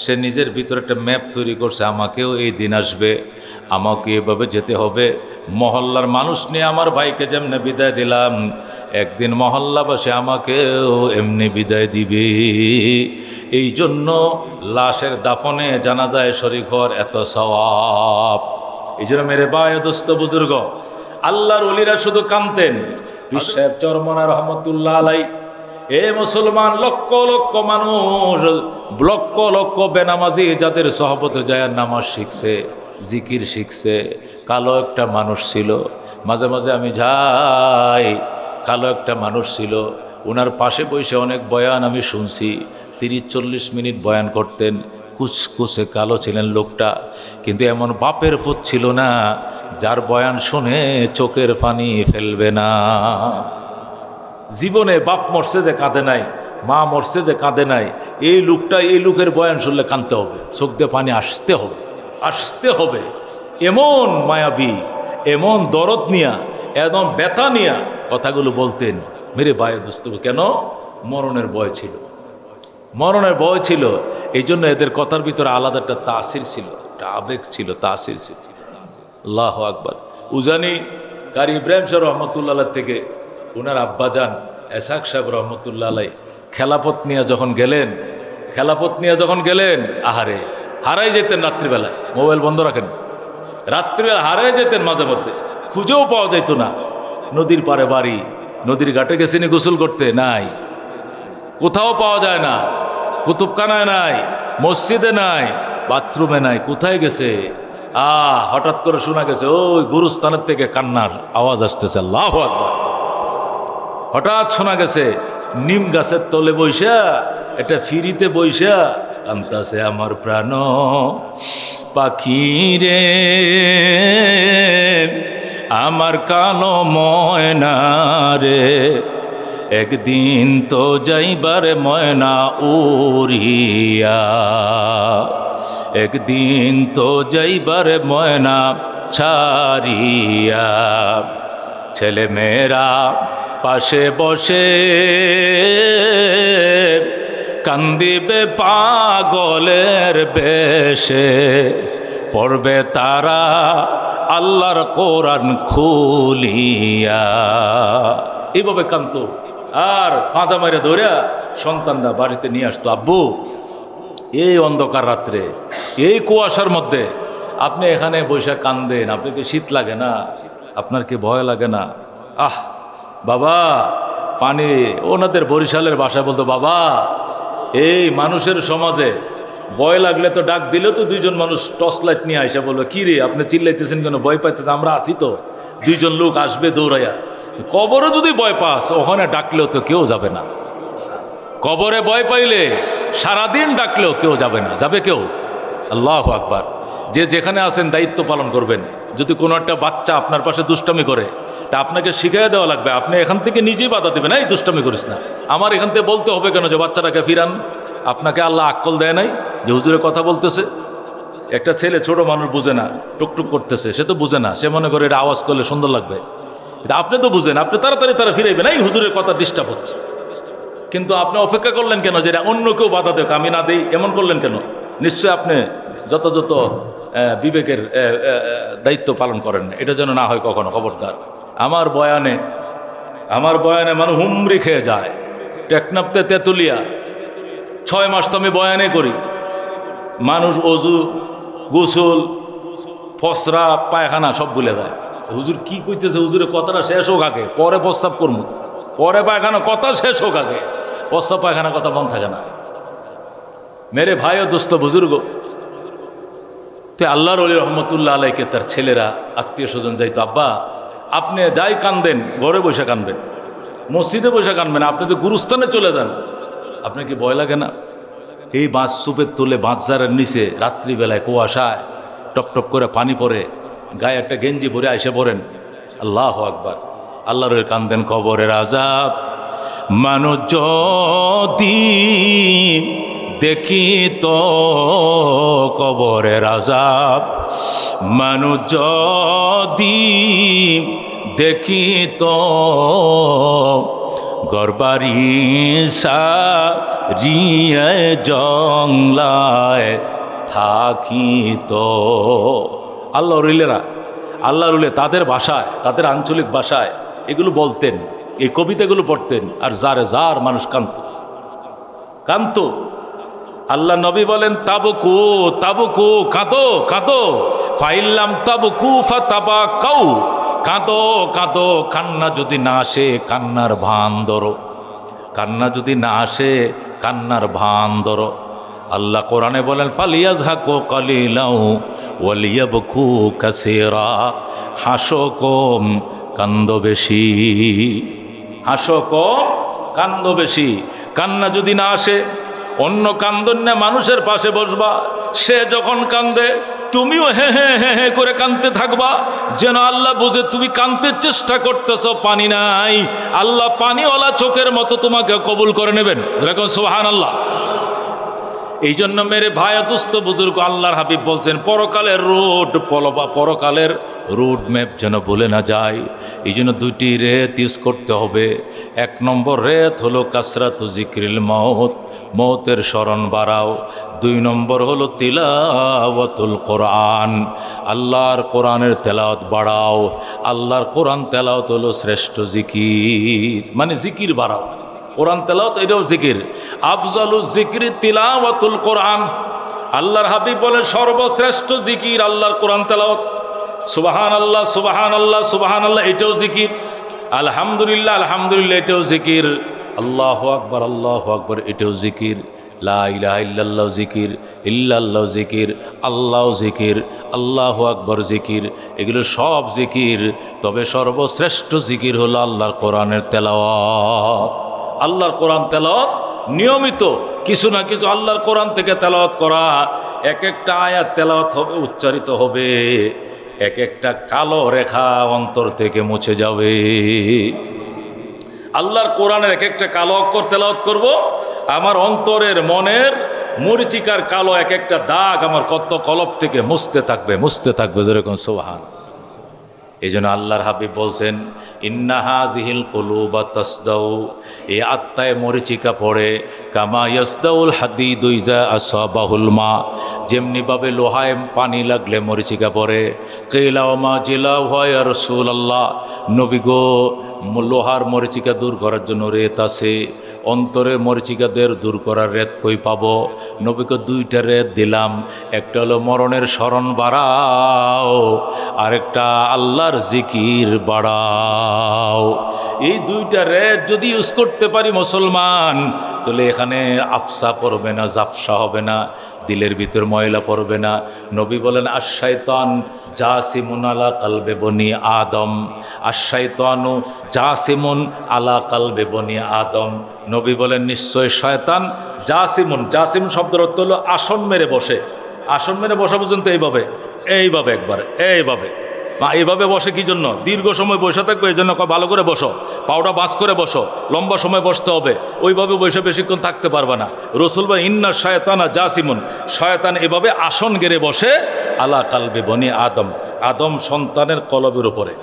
সে নিজের ভিতরে একটা ম্যাপ তৈরি করছে, আমাকেও এই দিন আসবে, আমাকে এভাবে যেতে হবে। মহল্লার মানুষ নিয়ে আমার ভাইকে যেমনি বিদায় দিলাম, একদিন মহল্লাবাসী আমাকেও এমনি বিদায় দিবে। এই জন্য লাশের দাফনে জানাজায় শরীক হওয়ার এত সওয়াব। এই জন্য মেরে ভাই দোস্ত বুজুর্গ, আল্লাহর ওলিরা শুধু কাঁদতেন। পীর সাহেব চরমনা রহমতুল্লাহ আলাই, এ মুসলমান, লক্ষ লক্ষ মানুষ, লক্ষ লক্ষ বেনামাজি যাদের সহবতে যায় নামাজ শিখছে, জিকির শিখছে। কালো একটা মানুষ ছিল, মাঝে মাঝে আমি যাই, কালো একটা মানুষ ছিল, ওনার পাশে বসে অনেক বয়ান আমি শুনছি। 30-40 মিনিট বয়ান করতেন, কুচকুচে কালো ছিলেন লোকটা, কিন্তু এমন বাপের ফুট ছিল না যার বয়ান শুনে চোখের পানি ফেলবে না। জীবনে বাপ মরছে যে কাঁদে নাই, মা মরছে যে কাঁদে নাই, এই লোকটা, এই লোকের বয়ান শুনলে কাঁদতে হবে, চোখ দিয়ে পানি আসতে হবে, আসতে হবে। এমন মায়াবী, এমন দরদ নিয়া, এমন ব্যথা নিয়া কথাগুলো বলতেন। মেরে ভাই দোস্ত, কেন? মরণের ভয় ছিল, মরণের ভয় ছিল। এই জন্য এদের কথার ভিতরে আলাদা একটা তাসির ছিল, একটা আবেগ ছিল, তাসির ছিল। আল্লাহু আকবার। উজানি কারি ইব্রাহিম সাহেব রহমতুল্লাহ থেকে ওনার আব্বাজান এসাক সাহেব রহমতুল্লাহ আলাই খেলাফত নিয়ে যখন গেলেন, খেলাফত নিয়ে যখন গেলেন, আহারে হারাই যেতেন রাত্রিবেলায়, মোবাইল বন্ধ রাখেন, রাত্রিবেলা হারাই যেতেন মাঝে মধ্যে, খুঁজেও পাওয়া যেত না। নদীর পাড়ে বাড়ি, নদীর ঘাটে গেছেনি গোসল করতে, নাই, কোথাও পাওয়া যায় না, কুতুবখানায় নাই, মসজিদে নাই, বাথরুমে নাই, কোথায় গেছে? হঠাৎ করে শোনা গেছে ওই গুরুস্থানের থেকে কান্নার আওয়াজ আসতেছে, আল্লাহু আকবার। হঠাৎ শোনা গেছে নিম গাছের তলে বইসা, এটা ফিরিতে বইসা কান্তাছে আমার প্রাণ পাখি রে, আমার কালো ময়না রে, একদিন তো যাইবারে ময়না উড়িয়া, একদিন তো যাইবারে ময়না ছাড়িয়া। ছেলে মেয়েরা পাশে বসে কান্দিবে পাগলের বেশে, পড়বে তারা আল্লাহর কোরআন খুলিয়া। এইভাবে কান্ত, আর পাঁজা মারে ধরে সন্তানরা বাড়িতে নিয়ে আসতো। আব্বু, এই অন্ধকার রাত্রে, এই কুয়াশার মধ্যে আপনি এখানে বসে কান্দেন, আপনাকে শীত লাগে না? আপনার কি ভয় লাগে না? বাবা পানি, ওনাদের বরিশালের ভাষায় বলতো, বাবা এই মানুষের সমাজে ভয় লাগলে তো ডাক দিলেও তো দুইজন মানুষ টর্চ লাইট নিয়ে আইসা বলবে, কি রে আপনি চিল্লাইতেছেন কেন, ভয় পাইতেছেন? আমরা আসি তো, দুইজন লোক আসবে দৌড়াইয়া। কবরে যদি ভয় পাস, ওখানে ডাকলেও তো কেউ যাবে না। কবরে ভয় পাইলে সারাদিন ডাকলেও কেউ যাবে না, যাবে কেউ? আল্লাহু আকবার। যে যেখানে আছেন দায়িত্ব পালন করবেন। যদি কোনো একটা বাচ্চা আপনার পাশে দুষ্টামি করে, তা আপনাকে শিখিয়ে দেওয়া লাগবে, আপনি এখান থেকে নিজেই বাধা দেবেন, এই দুষ্টামি করিস না। আমার এখান থেকে বলতে হবে কেন যে বাচ্চাটাকে ফিরান? আপনাকে আল্লাহ আক্কল দেয় নাই যে হুজুরে কথা বলতেছে? একটা ছেলে, ছোট মানুষ, বুঝে না, টুকটুক করতেছে, সে তো বুঝে না, সে মনে করে এটা আওয়াজ করলে সুন্দর লাগবে। আপনি তো বুঝেন, আপনি তাড়াতাড়ি তারা ফিরাইবেন, এই হুজুরের কথা ডিস্টার্ব হচ্ছে। কিন্তু আপনি অপেক্ষা করলেন কেন যে অন্য কেউ বাধা দেখ, আমি না দেই, এমন করলেন কেন? নিশ্চয় আপনি যথাযথ বিবেকের দায়িত্ব পালন করেন না। এটা যেন না হয় কখনো, খবরদার। আমার বয়ানে মানুষ হুমড়ি খেয়ে যায়। টেকনাফতে তেঁতুলিয়া 6 মাস তো আমি বয়ানে করি, মানুষ অজু, গোসল, ফসরা, পায়খানা সব ভুলে যায়। হুজুর কি কইতেছে, হুজুরের কথাটা শেষ হোক আগে, পরে প্রস্তাব করবো, পরে পায়খানা কথা শেষ হোক আগে, প্রস্তাব পায়খানা কথা মন থাকে না। মেরে ভাই ও দোস্ত বুজুর্গ, তো আল্লাহর ওলি রহমতুল্লাহ আলাইকে তার ছেলেরা, আত্মীয় স্বজন যাইতো, আব্বা আপনি যাই কানদেন ঘরে বসে কানবেন, মসজিদে বসে কানবেন, আপনি তো গুরুস্থানে চলে যান, আপনার কি ভয় লাগে না? এই বাঁশ সুপের তোলে, বাঁশঝাড়ের নিচে রাত্রিবেলায় কুয়াশায় টপ টপ করে পানি পড়ে, গায়ে একটা গেঞ্জি ভরে আইসে পড়েন, আল্লাহু আকবার। আল্লাহর কান্দেন কবরের আযাব মানুষ যদি দেখি তো, কবরের আযাব মানুষ যদি দেখি তো, গরবারি সারিয়ে জংলায় থাকি তো। আল্লাহ রুলেরা, আল্লাহ রুলে তাদের ভাষায়, তাদের আঞ্চলিক ভাষায় এগুলো বলতেন, এই কবিতাগুলো পড়তেন, আর যারে যার মানুষ কান্ত। আল্লাহ নবী বলেন, তাবুকু তাবুকু, কাঁদো কাঁদো, ফাইল্লাম তাবুকু ফাতাবাকাউ, কাঁদো কাঁদো, কান্না যদি না আসে কান্নার ভান ধরো, কান্না যদি না আসে কান্নার ভান ধরো। আল্লাহ কোরআনে বলেন, ফালিয়াজহাকু কালিলাউ ওয়ালিয়াবকু কাসীরা, হাসো কম কান্দো বেশি, হাসো কম কান্দো বেশি। কান্না যদি না আসে, অন্য কান্দন না, মানুষের পাশে বসবা, সে যখন কান্দে তুমিও হে হে হে হে করে কাঁদতে থাকবা, যেন আল্লাহ বুঝে তুমি কাঁদতে চেষ্টা করতেছ, পানি নাই, আল্লাহ পানিওয়ালা চোখের মতো তোমাকে কবুল করে নেবেন। এরকম সুবহানাল্লাহ। এই জন্য মেরে ভাই দুস্থ বুজুর্গ, আল্লাহর হাবিব বলছেন, পরকালের পরকালের রোড ম্যাপ যেন ভুলে না যায়। এই জন্য 2টি রেত ইউজ করতে হবে। 1 নম্বর রেত হলো কাসরাতু জিক্রিল মউত, মৌতের স্মরণ বাড়াও। 2 নম্বর হলো তিলাওয়াতুল কোরআন, আল্লাহর কোরআনের তেলাওয়াত বাড়াও। আল্লাহর কোরআন তেলাওয়াত হলো শ্রেষ্ঠ জিকির, মানে জিকির বাড়াও। কোরআন তেলাওয়াত এটাও জিকির। আফজালুজ জিকরি তিলাওয়াতুল কোরআন, আল্লাহর হাবিব বলেন সর্বশ্রেষ্ঠ জিকির আল্লাহর কোরআন তেলাওয়াত। সুবহানাল্লাহ সুবহানাল্লাহ সুবহানাল্লাহ এটাও জিকির, আলহামদুলিল্লাহ আলহামদুলিল্লাহ এটাও জিকির, আল্লাহু আকবার এটাও জিকির, লা ইলাহা ইল্লাল্লাহ জিকির, ইল্লাল্লাহ জিকির, আল্লাহ জিকির, আল্লাহু আকবার জিকির, এগুলো সব জিকির। তবে সর্বশ্রেষ্ঠ জিকির হলো আল্লাহর কোরআনের তেলাওয়াত। আল্লাহর কোরআন তেলাওয়াত নিয়মিত কিছু না কিছু আল্লাহর কোরআন থেকে তেলাওয়াত করা। এক একটা আয়াত তেলাওয়াত হবে, উচ্চারিত হবে, এক একটা কালো রেখা অন্তর থেকে মুছে যাবে। আল্লাহর কোরআনের এক একটা কালো অক্ষর তেলাওয়াত করব, আমার অন্তরের মনের মরিচিকার কালো এক একটা দাগ আমার কত কলব থেকে মুছতে থাকবে যেরকম সুবহান। এই জন্য আল্লাহর হাবিব বলছেন ইন্না হাযিহিল কুলুবা তাসদাউ, এই আত্মায় মরিচিকা পড়ে, কামা ইয়াসদাউল হাদিদু ইযা আসাবাহুল মা, যেমনিভাবে লোহায় পানি লাগলে মরিচিকা পড়ে। কিলা ওয়া মা জিলাউহা ইয়া রাসূলুল্লাহ, নবী গো লোহার মরিচিকা দূর করার জন্য রেত আছে, অন্তরে মরিচিকাদের দূর করার রেত কই পাবো? নবীকে দুইটা রেত দিলাম, একটা হলো মরণের স্মরণ বাড়াও, আরেকটা আল্লাহর জিকির বাড়াও। এই দুইটা রেত যদি ইউজ করতে পারি মুসলমান, তাহলে এখানে আফসা পড়বে না, জাফসা হবে না, দিলের ভিতর ময়লা পড়বে না। নবী বলেন আশ-শাইতান জাসিমুন আলা কালবে বনি আদম, আশ-শাইতানু জাসিমুন আলা কালবে বনি আদম। নবী বলেন নিশ্চয় শয়তান জাসিম শব্দের অর্থ হলো আসন মেরে বসে। আসন মেরে বসা পর্যন্ত এইভাবে একবার এইভাবে বসে কি জন্য? দীর্ঘ সময় বসে থাকবে, এই জন্য ভালো করে বসো, পাউডা বাস করে বসো, লম্বা সময় বসতে হবে, ওইভাবে বসে বেশিক্ষণ থাকতে পারবে না। রসুল ভাই ইন্না শায়তানা জাসিমুন, শয়তান এভাবে আসন গেড়ে বসে আলা কালবে বনি আদম, আদম সন্তানের কলবের উপরে।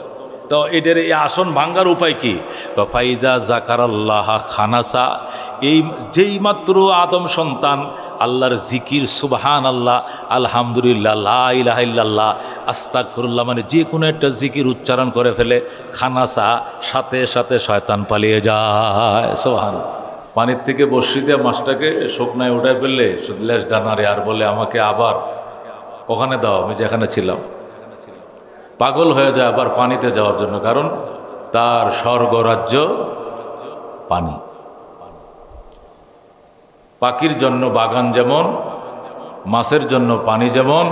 তো এদের এই আসন ভাঙ্গার উপায় কি? ফাইজা জাকারাল্লাহ খানাসা, এই যেই মাত্র আদম সন্তান আল্লাহর জিকির সুবহান আল্লাহ, আলহামদুলিল্লাহ, লা ইলাহা ইল্লাল্লাহ, আস্তাগফিরুল্লাহ, মানে যে কোনো একটা জিকির উচ্চারণ করে ফেলে, খানাসা সাথে সাথে শয়তান পালিয়ে যায়। সুবহান। পানির থেকে বর্ষি দিয়ে মাছটাকে শুকনায় উঠায় ফেললে শুধু লেজ ডানারে, আর বলে আমাকে আবার ওখানে দাও, আমি যেখানে ছিলাম। পাগল হয়ে যায় আবার পানিতে যাওয়ার জন্য, কারণ তার স্বর্গরাজ্য পানি। পাখির জন্য বাগান যেমন, মাছের জন্য পানি যেমন,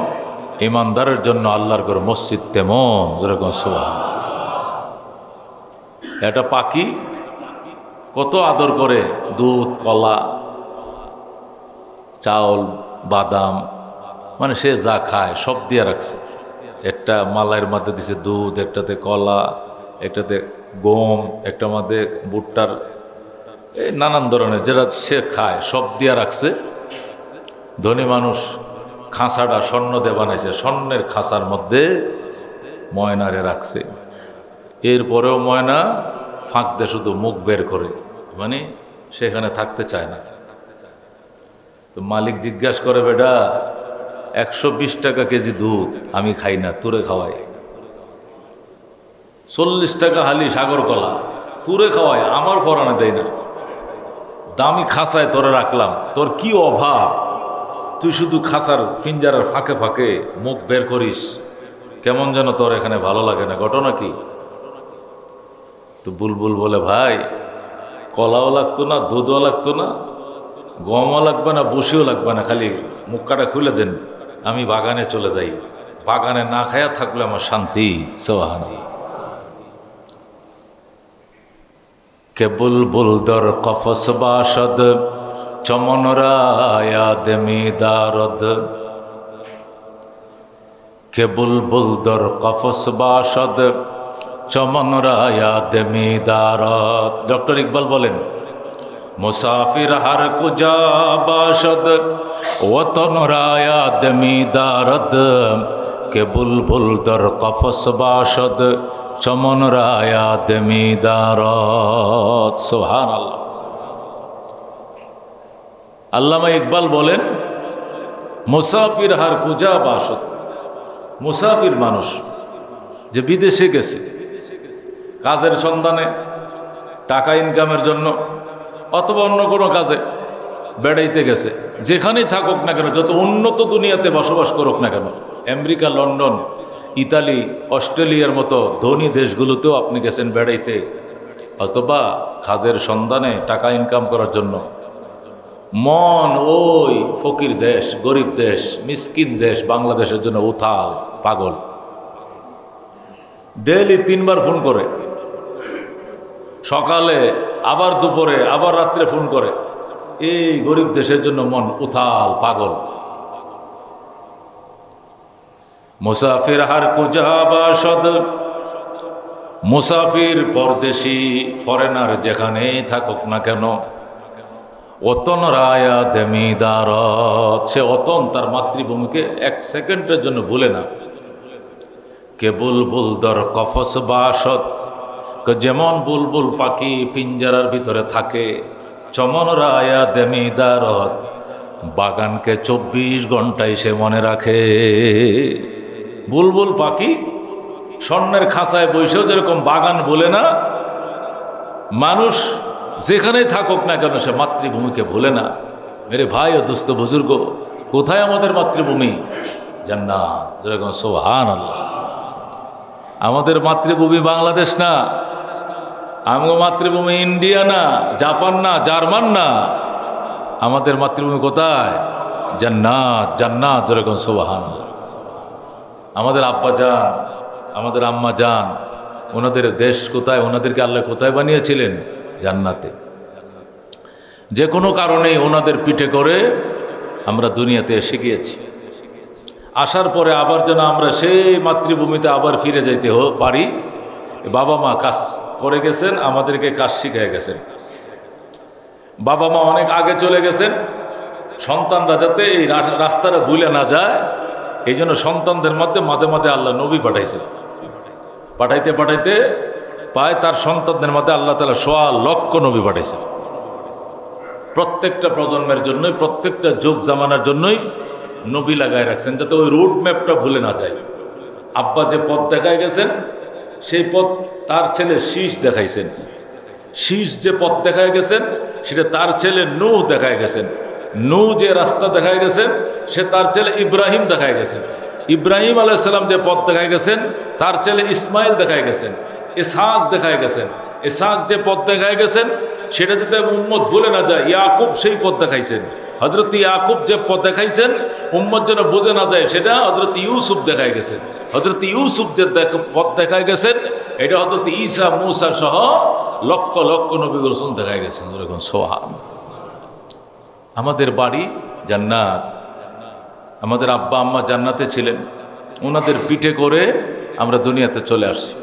ইমানদারের জন্য আল্লাহর ঘর মসজিদ তেমন। যেরকম সুবহান। একটা পাখি কত আদর করে দুধ, কলা, চাউল, বাদাম, মানে সে যা খায় সব দিয়ে রাখছে। একটা মালাইয়ের মধ্যে দিছে দুধ, একটাতে কলা, একটাতে গম, একটা মধ্যে ভুট্টার, এই নানান ধরনের যেটা সে খায় সব দিয়া রাখছে। ধনী মানুষ খাঁচাটা স্বর্ণ দিয়ে বানাইছে, স্বর্ণের খাঁচার মধ্যে ময়নারে রাখছে। এরপরেও ময়না ফাঁক দিয়ে শুধু মুখ বের করে, মানে সেখানে থাকতে চায় না। তো মালিক জিজ্ঞাসা করে, বেটা 120 টাকা কেজি দুধ আমি খাই না, তুরে খাওয়াই। 40 টাকা হালি সাগর কলা, তুরে খাওয়াই, আমার পরাণে দেয় না। দামি খাঁচায় তোরে রাখলাম, তোর কি অভাব? তুই শুধু খাঁচার পিঞ্জারার ফাঁকে ফাঁকে মুখ বের করিস, কেমন যেন তোর এখানে ভালো লাগে না, ঘটনা কি? তো বুলবুল বলে, ভাই কলাও লাগতো না, দুধও লাগতো না, গমও লাগবে না, বসিও লাগবে না, খালি মুখটা খুলে দেন, আমি বাগানে চলে যাই। বাগানে না খায়া থাকলে আমার শান্তি। সুবহান। কে বুলবুল দর কফস বাসদ, চমন রায়াদ মিদারদ। কে বুলবুল দর কফস বাসদ, চমন রায়াদ মিদারদ। ডক্টর ইকবাল বলেন, মুসাফির হার কুজা বাসদ, ওতন রায়াদ মিদারদ। কে বুলবুল দর কফস বাসদ, চমন রায়াদ মিদারদ। সুবহানাল্লাহ। আল্লামা ইকবাল বলেন, মুসাফির হার কুজা বাসদ, মুসাফির মানুষ যে বিদেশে গেছে কাজের সন্ধানে, টাকা ইনকামের জন্য, অথবা অন্য কোনো কাজে বেড়াইতে গেছে, যেখানেই থাকুক না কেন, যত উন্নত দুনিয়াতে বসবাস করুক না কেন, আমেরিকা, লন্ডন, ইতালি, অস্ট্রেলিয়ার মতো ধনী দেশগুলোতেও আপনি গেছেন বেড়াইতে, অথবা কাজের সন্ধানে টাকা ইনকাম করার জন্য, মন ওই ফকির দেশ, গরিব দেশ, মিসকিন দেশ বাংলাদেশের জন্য উথাল পাগল। ডেইলি 3 বার ফোন করে, সকালে আবার দুপুরে আবার রাত্রে ফোন করে। এই গরিব দেশের জন্য মন উথাল পাগল। মুসাফির হার কুজা বাসদ, মুসাফির পরদেশি ফরেনার যেখানে থাকুক না কেন, অতন রায়া দেমিদারত, সে অতন তার মাতৃভূমিকে 1 সেকেন্ডের জন্য ভুলে না। কে বুলবুল দর কফস বাসত, যেমন বুলবুল পাখি পিঞ্জারার ভিতরে থাকে, চমন রায়া দেমিদারত, বাগানকে 24 ঘন্টায় সে মনে রাখে। বুলবুল পাখি স্বর্ণের খাঁচায় বসেও যেরকম বাগান বলে না, মানুষ যেখানেই থাকুক না কেন সে মাতৃভূমিকে ভুলে না। মেরে ভাই ও দুস্থ বুজুর্গ, কোথায় আমাদের মাতৃভূমি? জান্নাত। যেরকম সুবহানাল্লাহ। আমাদের মাতৃভূমি বাংলাদেশ না, আমার মাতৃভূমি ইন্ডিয়া না, জাপান না, জার্মান না, আমাদের মাতৃভূমি কোথায়? জান্নাত। জান্নাত। যেরকম সুবহানাল্লাহ। আমাদের আব্বা যান, আমাদের আম্মা যান, ওনাদের দেশ কোথায়? ওনাদেরকে আল্লাহ কোথায় বানিয়েছিলেন? জান্নাতে। যে কোনো কারণেই ওনাদের পিঠে করে আমরা দুনিয়াতে এসে গিয়েছি। আসার পরে আবার যেন আমরা সেই মাতৃভূমিতে আবার ফিরে যাইতে পারি। বাবা মা কাজ করে গেছেন, আমাদেরকে কাজ শিখিয়ে গেছেন। বাবা মা অনেক আগে চলে গেছেন, সন্তানরা যাতে এই রাস্তাটা ভুলে না যায়, এই জন্য সন্তানদের মধ্যে মাঝে মাঝে আল্লাহ নবী পাঠাইছেন। পাঠাইতে পাঠাইতে পায় তার সন্তানদের মধ্যে আল্লাহ তাআলা 1.25 লক্ষ নবী পাঠাইছেন। প্রত্যেকটা প্রজন্মের জন্যই, প্রত্যেকটা যুগ জামানার জন্যই নবী লাগায় রাখছেন, যাতে ওই রুট ম্যাপটা ভুলে না যায়। আব্বা যে পথ দেখায় গেছেন, সেই পথ তার ছেলে শীষ দেখাইছেন। শীষ যে পথ দেখায় গেছেন, সেটা তার ছেলে নূহ দেখায় গেছেন। নূহ যে রাস্তা দেখায় গেছেন, সে তার ছেলে ইব্রাহিম দেখায় গেছেন। ইব্রাহিম আলাইহিস সালাম যে পথ দেখায় গেছেন, তার ছেলে ইসমাইল দেখায় গেছেন। ইসহাক দেখায় গেছেন। ইসহাক যে পথ দেখায় গেছেন, সেটা যাতে উম্মত ভুলে না যায়, ইয়াকুব সেই পথ দেখাইছেন। হযরত ইয়াকুব যে পথ দেখাইছেন, উম্মত যেন বুঝে না যায়, সেটা হযরত ইউসুফ দেখায় গেছেন। হযরত ইউসুফ যে পথ দেখায় গেছেন, এটা হযরত ঈসা, মূসা সহ লক্ষ লক্ষ নবী রাসূল দেখায় গেছেন। এরকম সুবহানাল্লাহ। আমাদের বাড়ি জান্নাত। আমাদের আব্বা আম্মা জান্নাতে ছিলেন, ওনাদের পিঠে করে আমরা দুনিয়াতে চলে আসছি।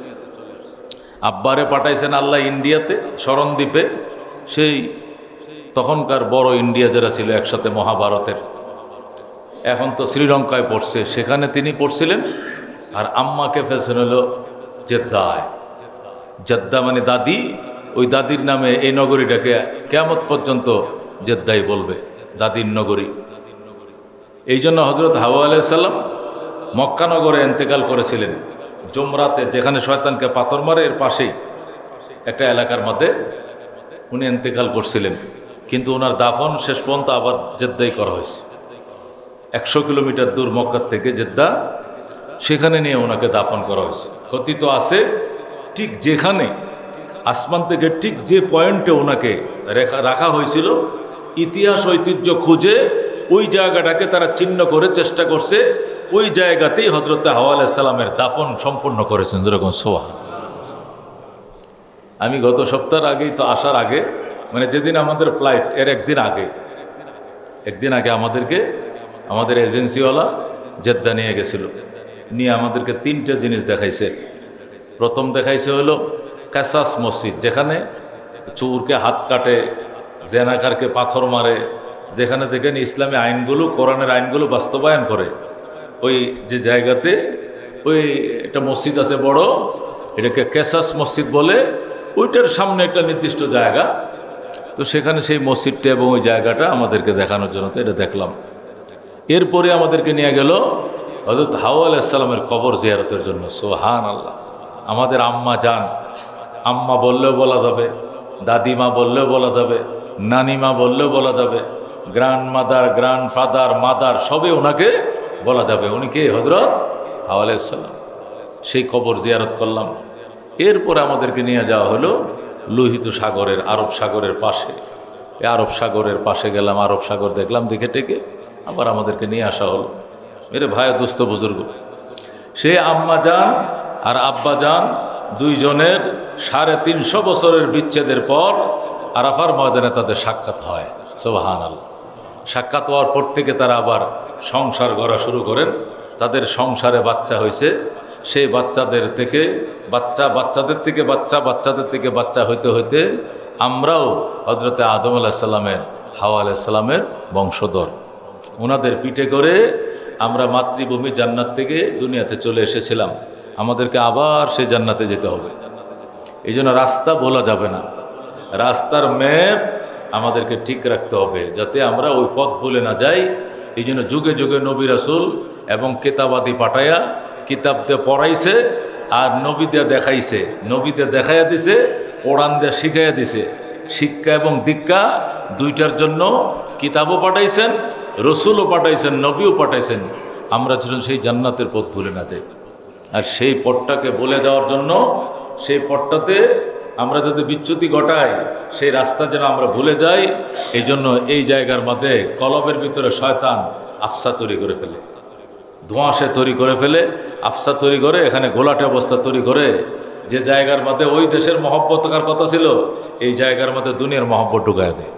আব্বারে পাঠাইছেন আল্লাহ ইন্ডিয়াতে, শরণদ্বীপে, সেই তখনকার বড় ইন্ডিয়া যারা ছিল একসাথে মহাভারতের, এখন তো শ্রীলঙ্কায় পড়ছে, সেখানে তিনি পড়ছিলেন। আর আম্মাকে ফেলছেন হলো জেদ্দায়। জেদ্দা মানে দাদি, ওই দাদির নামে এই নগরীটাকে কিয়ামত পর্যন্ত জেদ্দাই বলবে, দাদির নগরী। এই জন্য হযরত হাওয়া আলাইহিস সালাম মক্কা নগরে ইন্তেকাল করেছিলেন, জুমরাতে, যেখানে শয়তানকে পাথর মারে এর পাশেই একটা এলাকার মধ্যে উনি ইন্তেকাল করছিলেন। কিন্তু ওনার দাফন শেষ পর্যন্ত আবার জেদ্দাই করা হয়েছে। 100 কিলোমিটার দূর মক্কার থেকে জেদ্দা, সেখানে নিয়ে ওনাকে দাফন করা হয়েছে। কথিত আছে, ঠিক যেখানে আসমান থেকে ঠিক যে পয়েন্টে ওনাকে রাখা হয়েছিল, ইতিহাস ঐতিহ্য খুঁজে ওই জায়গাটাকে তারা চিহ্ন করে চেষ্টা করছে, ওই জায়গাতেই হযরত হাওয়া আলাইহিস সালামের দাফন সম্পন্ন করেছেন। যেরকম সুবহানাল্লাহ। আমি গত সপ্তাহের আগেই তো, আসার আগে, মানে যেদিন আমাদের ফ্লাইট এর একদিন আগে আমাদেরকে আমাদের এজেন্সিওয়ালা জেদ্দা নিয়ে গেছিল। নিয়ে আমাদেরকে 3টে জিনিস দেখাইছে। প্রথম দেখাইছে হলো কাসাস মসজিদ, যেখানে চোরকে হাত কাটে, জেনাকারকে পাথর মারে, যেখানে যেখানে ইসলামী আইনগুলো, কোরআনের আইনগুলো বাস্তবায়ন করে, ওই যে জায়গাতে ওই একটা মসজিদ আছে বড়, এটাকে কেসাস মসজিদ বলে। ওইটার সামনে একটা নির্দিষ্ট জায়গা, তো সেখানে সেই মসজিদটা এবং ওই জায়গাটা আমাদেরকে দেখানোর জন্য তো এটা দেখলাম। এরপরে আমাদেরকে নিয়ে গেল হযরত হাওয়া আলাইহিস সালামের কবর জিয়ারতের জন্য। সুবহানাল্লাহ। আমাদের আম্মা যান, আম্মা বললেও বলা যাবে, দাদিমা বললেও বলা যাবে, নানিমা বললেও বলা যাবে, grand mother, grand father, mother সবে ওনাকে বলা যাবে। উনি কে? হযরত হাওয়া আলাইহিস সালাম। সেই কবর জিয়ারত করলাম। এরপরে আমাদেরকে নিয়ে যাওয়া হলো লোহিত সাগরের, আরব সাগরের পাশে। এই আরব সাগরের পাশে গেলাম, আরব সাগর দেখলাম, দেখে টেকে আবার আমাদেরকে নিয়ে আসা হলো। মেরে ভাই দুস্থ বুজুর্গ, সে আম্মা জান আর আব্বা জান দুইজনের 350 বছরের বিচ্ছেদের পর আরাফার ময়দানে তাদের সাক্ষাৎ হয়। সুবহানাল্লাহ। সাক্ষাৎ হওয়ার পর থেকে তারা আবার সংসার গড়া শুরু করেন। তাদের সংসারে বাচ্চা হয়েছে। সেই বাচ্চাদের থেকে বাচ্চাদের থেকে বাচ্চা হইতে হইতে আমরাও হযরতে আদম আলাইহিস সালামের, হাওয়া আলাইহিস সালামের বংশধর। ওনাদের পিঠে করে আমরা মাতৃভূমি জান্নাত থেকে দুনিয়াতে চলে এসেছিলাম। আমাদেরকে আবার সেই জান্নাতে যেতে হবে। এই জন্য রাস্তা বলা যাবে না, রাস্তার ম্যাপ আমাদেরকে ঠিক রাখতে হবে যাতে আমরা ওই পথ বলে না যাই। এই জন্য যুগে যুগে নবী রাসূল এবং কিতাবাদি পাঠাইয়া, কিতাব দিয়ে পড়াইছে আর নবী দিয়ে দেখাইছে। নবী দিয়ে দেখাইয়া দিছে, কোরআন দিয়ে শিখাইয়া দিছে। শিক্ষা এবং দীক্ষা দুইটার জন্য কিতাবও পাঠাইছেন, রসুলও পাঠাইছেন, নবীও পাঠাইছেন। আমরা যেন সেই জান্নাতের পথ ভুলে না যাই। আর সেই পথটাকে বলে যাওয়ার জন্য, সেই পথটাতে আমরা যদি বিচ্যুতি ঘটাই, সেই রাস্তা যেন আমরা ভুলে যাই, এই জন্য এই জায়গার মধ্যে কলবের ভিতরে শয়তান আফসা তৈরি করে ফেলে, ধোঁয়াশে তৈরি করে ফেলে, আফসা তৈরি করে, এখানে ঘোলাটে অবস্থা তৈরি করে। যে জায়গার মধ্যে ওই দেশের মহব্বত থাকার কথা ছিল, এই জায়গার মধ্যে দুনিয়ার মহব্বত ঢুকায় দেয়।